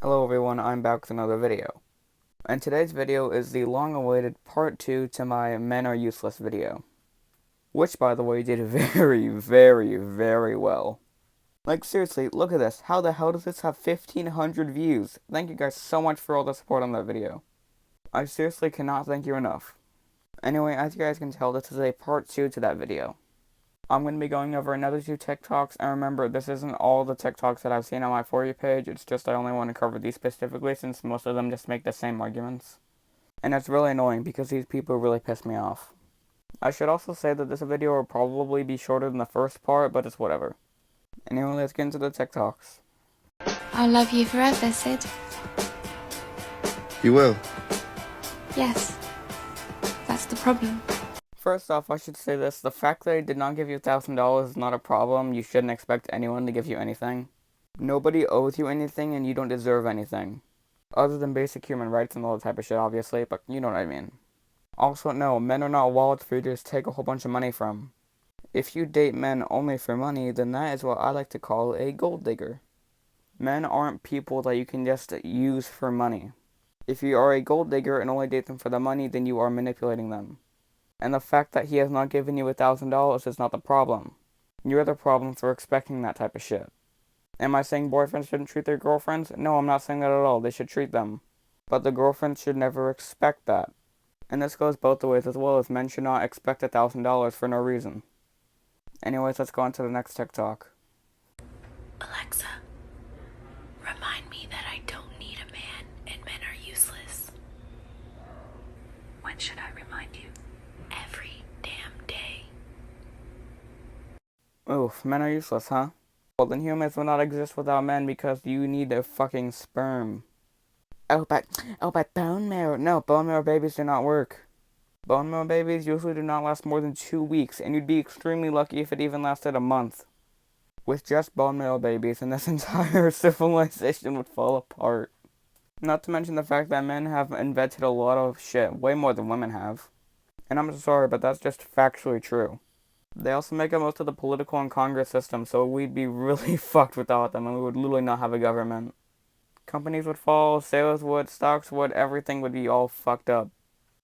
Hello everyone, I'm back with another video. And today's video is the long-awaited part 2 to my Men Are Useless video. Which, by the way, did very well. Like, seriously, look at this. How the hell does this have 1,500 views? Thank you guys so much for all the support on that video. I seriously cannot thank you enough. Anyway, as you guys can tell, this is a part 2 to that video. I'm going to be going over another 2 TikToks, and remember, this isn't all the TikToks that I've seen on my For You page, it's just I only want to cover these specifically since most of them just make the same arguments. And it's really annoying because these people really piss me off. I should also say that this video will probably be shorter than the first part, but it's whatever. Anyway, let's get into the TikToks. I'll love you forever, Sid. You will? Yes. That's the problem. First off, I should say this, the fact that I did not give you $1,000 is not a problem. You shouldn't expect anyone to give you anything. Nobody owes you anything and you don't deserve anything. Other than basic human rights and all that type of shit, obviously, but you know what I mean. Also, no, men are not wallets for you to just take a whole bunch of money from. If you date men only for money, then that is what I like to call a gold digger. Men aren't people that you can just use for money. If you are a gold digger and only date them for the money, then you are manipulating them. And the fact that he has not given you $1,000 is not the problem. You're the problem for expecting that type of shit. Am I saying boyfriends shouldn't treat their girlfriends? No, I'm not saying that at all. They should treat them. But the girlfriend should never expect that. And this goes both ways as well, as men should not expect $1,000 for no reason. Anyways, let's go on to the next TikTok. Alexa, remind me that I don't need a man and men are useless. When should I remind you? Every damn day. Oof, men are useless, huh? Well, then humans will not exist without men because you need a fucking sperm. Oh, but bone marrow. No, bone marrow babies do not work. Bone marrow babies usually do not last more than 2 weeks, and you'd be extremely lucky if it even lasted a month. With just bone marrow babies, and this entire civilization would fall apart. Not to mention the fact that men have invented a lot of shit, way more than women have. And I'm sorry, but that's just factually true. They also make up most of the political and Congress system, so we'd be really fucked without them, and we would literally not have a government. Companies would fall, sales would, stocks would, everything would be all fucked up.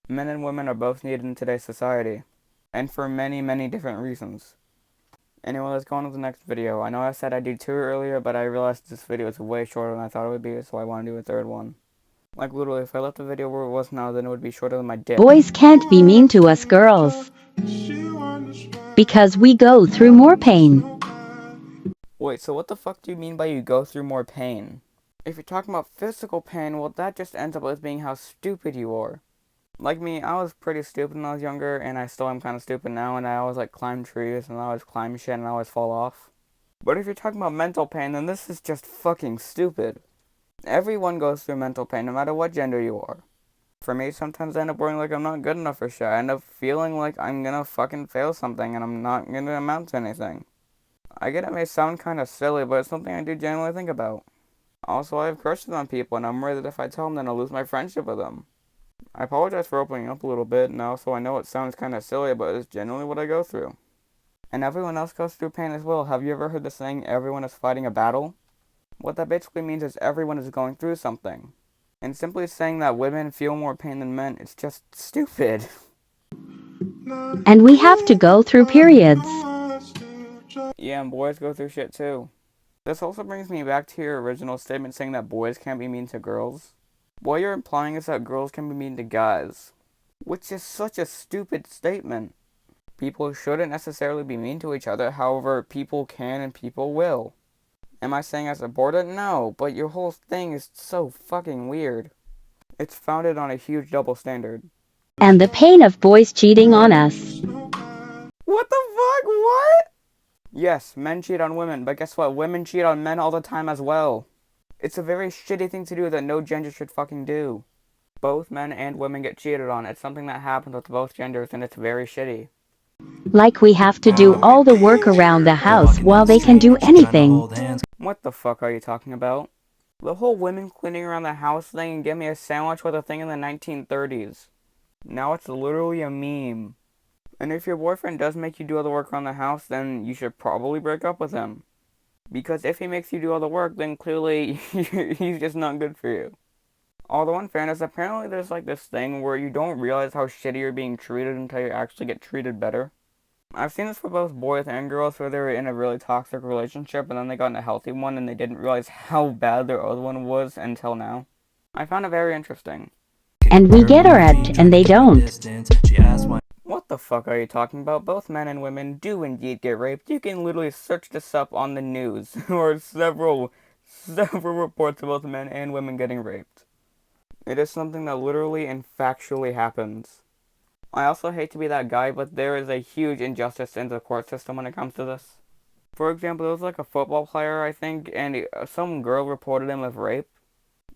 Men and women are both needed in today's society, and for many different reasons. Anyway, let's go on to the next video. I know I said I'd do 2 earlier, but I realized this video is way shorter than I thought it would be, so I want to do a third one. Like, literally, if I left the video where it was now, then it would be shorter than my dick. Boys can't be mean to us girls, because we go through more pain. Wait, so what the fuck do you mean by you go through more pain? If you're talking about physical pain, well, that just ends up as being how stupid you are. Like me, I was pretty stupid when I was younger, and I still am kind of stupid now, and I always, like, climb trees, and I always climb shit, and I always fall off. But if you're talking about mental pain, then this is just fucking stupid. Everyone goes through mental pain, no matter what gender you are. For me, sometimes I end up worrying like I'm not good enough for shit. I end up feeling like I'm gonna fucking fail something, and I'm not gonna amount to anything. I get it may sound kind of silly, but it's something I do genuinely think about. Also, I have crushes on people, and I'm worried that if I tell them, then I'll lose my friendship with them. I apologize for opening up a little bit, and also I know it sounds kind of silly, but it's genuinely what I go through. And everyone else goes through pain as well. Have you ever heard the saying, everyone is fighting a battle? What that basically means is everyone is going through something. And simply saying that women feel more pain than men, it's just stupid. And we have to go through periods. Yeah, and boys go through shit too. This also brings me back to your original statement saying that boys can't be mean to girls. What you're implying is that girls can be mean to guys, which is such a stupid statement. People shouldn't necessarily be mean to each other, however, people can and people will. Am I saying I support it? No, but your whole thing is so fucking weird. It's founded on a huge double standard. And the pain of boys cheating on us. What the fuck? What? Yes, men cheat on women, but guess what? Women cheat on men all the time as well. It's a very shitty thing to do that no gender should fucking do. Both men and women get cheated on. It's something that happens with both genders, and it's very shitty. Like we have to do all the work around the house while they can do anything. What the fuck are you talking about? The whole women cleaning around the house thing and get me a sandwich was a thing in the 1930s. Now it's literally a meme. And if your boyfriend does make you do all the work around the house, then you should probably break up with him. Because if he makes you do all the work, then clearly he's just not good for you. Although in fairness, apparently there's like this thing where you don't realize how shitty you're being treated until you actually get treated better. I've seen this for both boys and girls where they were in a really toxic relationship and then they got in a healthy one and they didn't realize how bad their other one was until now. I found it very interesting. And we get raped and they don't. What the fuck are you talking about? Both men and women do indeed get raped. You can literally search this up on the news. There are several reports of both men and women getting raped. It is something that literally and factually happens. I also hate to be that guy, but there is a huge injustice in the court system when it comes to this. For example, there was like a football player, I think, and some girl reported him of rape.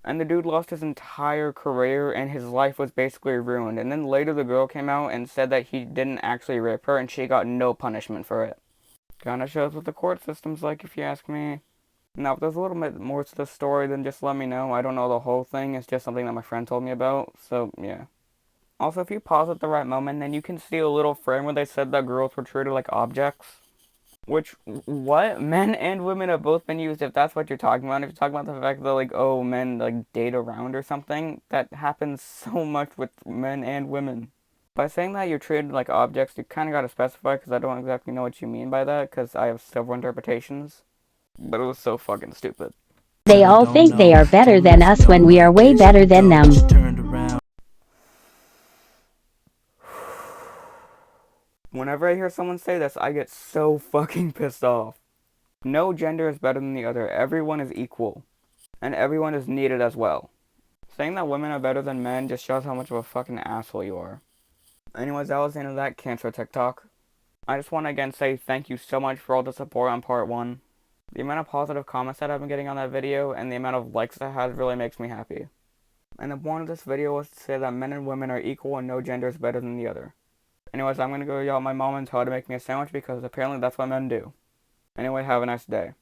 And the dude lost his entire career and his life was basically ruined. And then later the girl came out and said that he didn't actually rape her and she got no punishment for it. Kinda shows what the court system's like if you ask me. Now, if there's a little bit more to the story, then just let me know. I don't know the whole thing, it's just something that my friend told me about, so yeah. Also, if you pause at the right moment, then you can see a little frame where they said that girls were treated like objects. Which, what? Men and women have both been used if that's what you're talking about. If you're talking about the fact that, like, oh, men, like, date around or something, that happens so much with men and women. By saying that you're treated like objects, you kind of got to specify, because I don't exactly know what you mean by that, because I have several interpretations. But it was so fucking stupid. They all think they are better than us when we are way better than them. Whenever I hear someone say this, I get so fucking pissed off. No gender is better than the other. Everyone is equal. And everyone is needed as well. Saying that women are better than men just shows how much of a fucking asshole you are. Anyways, that was the end of that cancer TikTok. I just want to again say thank you so much for all the support on part 1. The amount of positive comments that I've been getting on that video and the amount of likes it has really makes me happy. And the point of this video was to say that men and women are equal and no gender is better than the other. Anyways, I'm gonna go yell at my mom and tell her to make me a sandwich because apparently that's what men do. Anyway, have a nice day.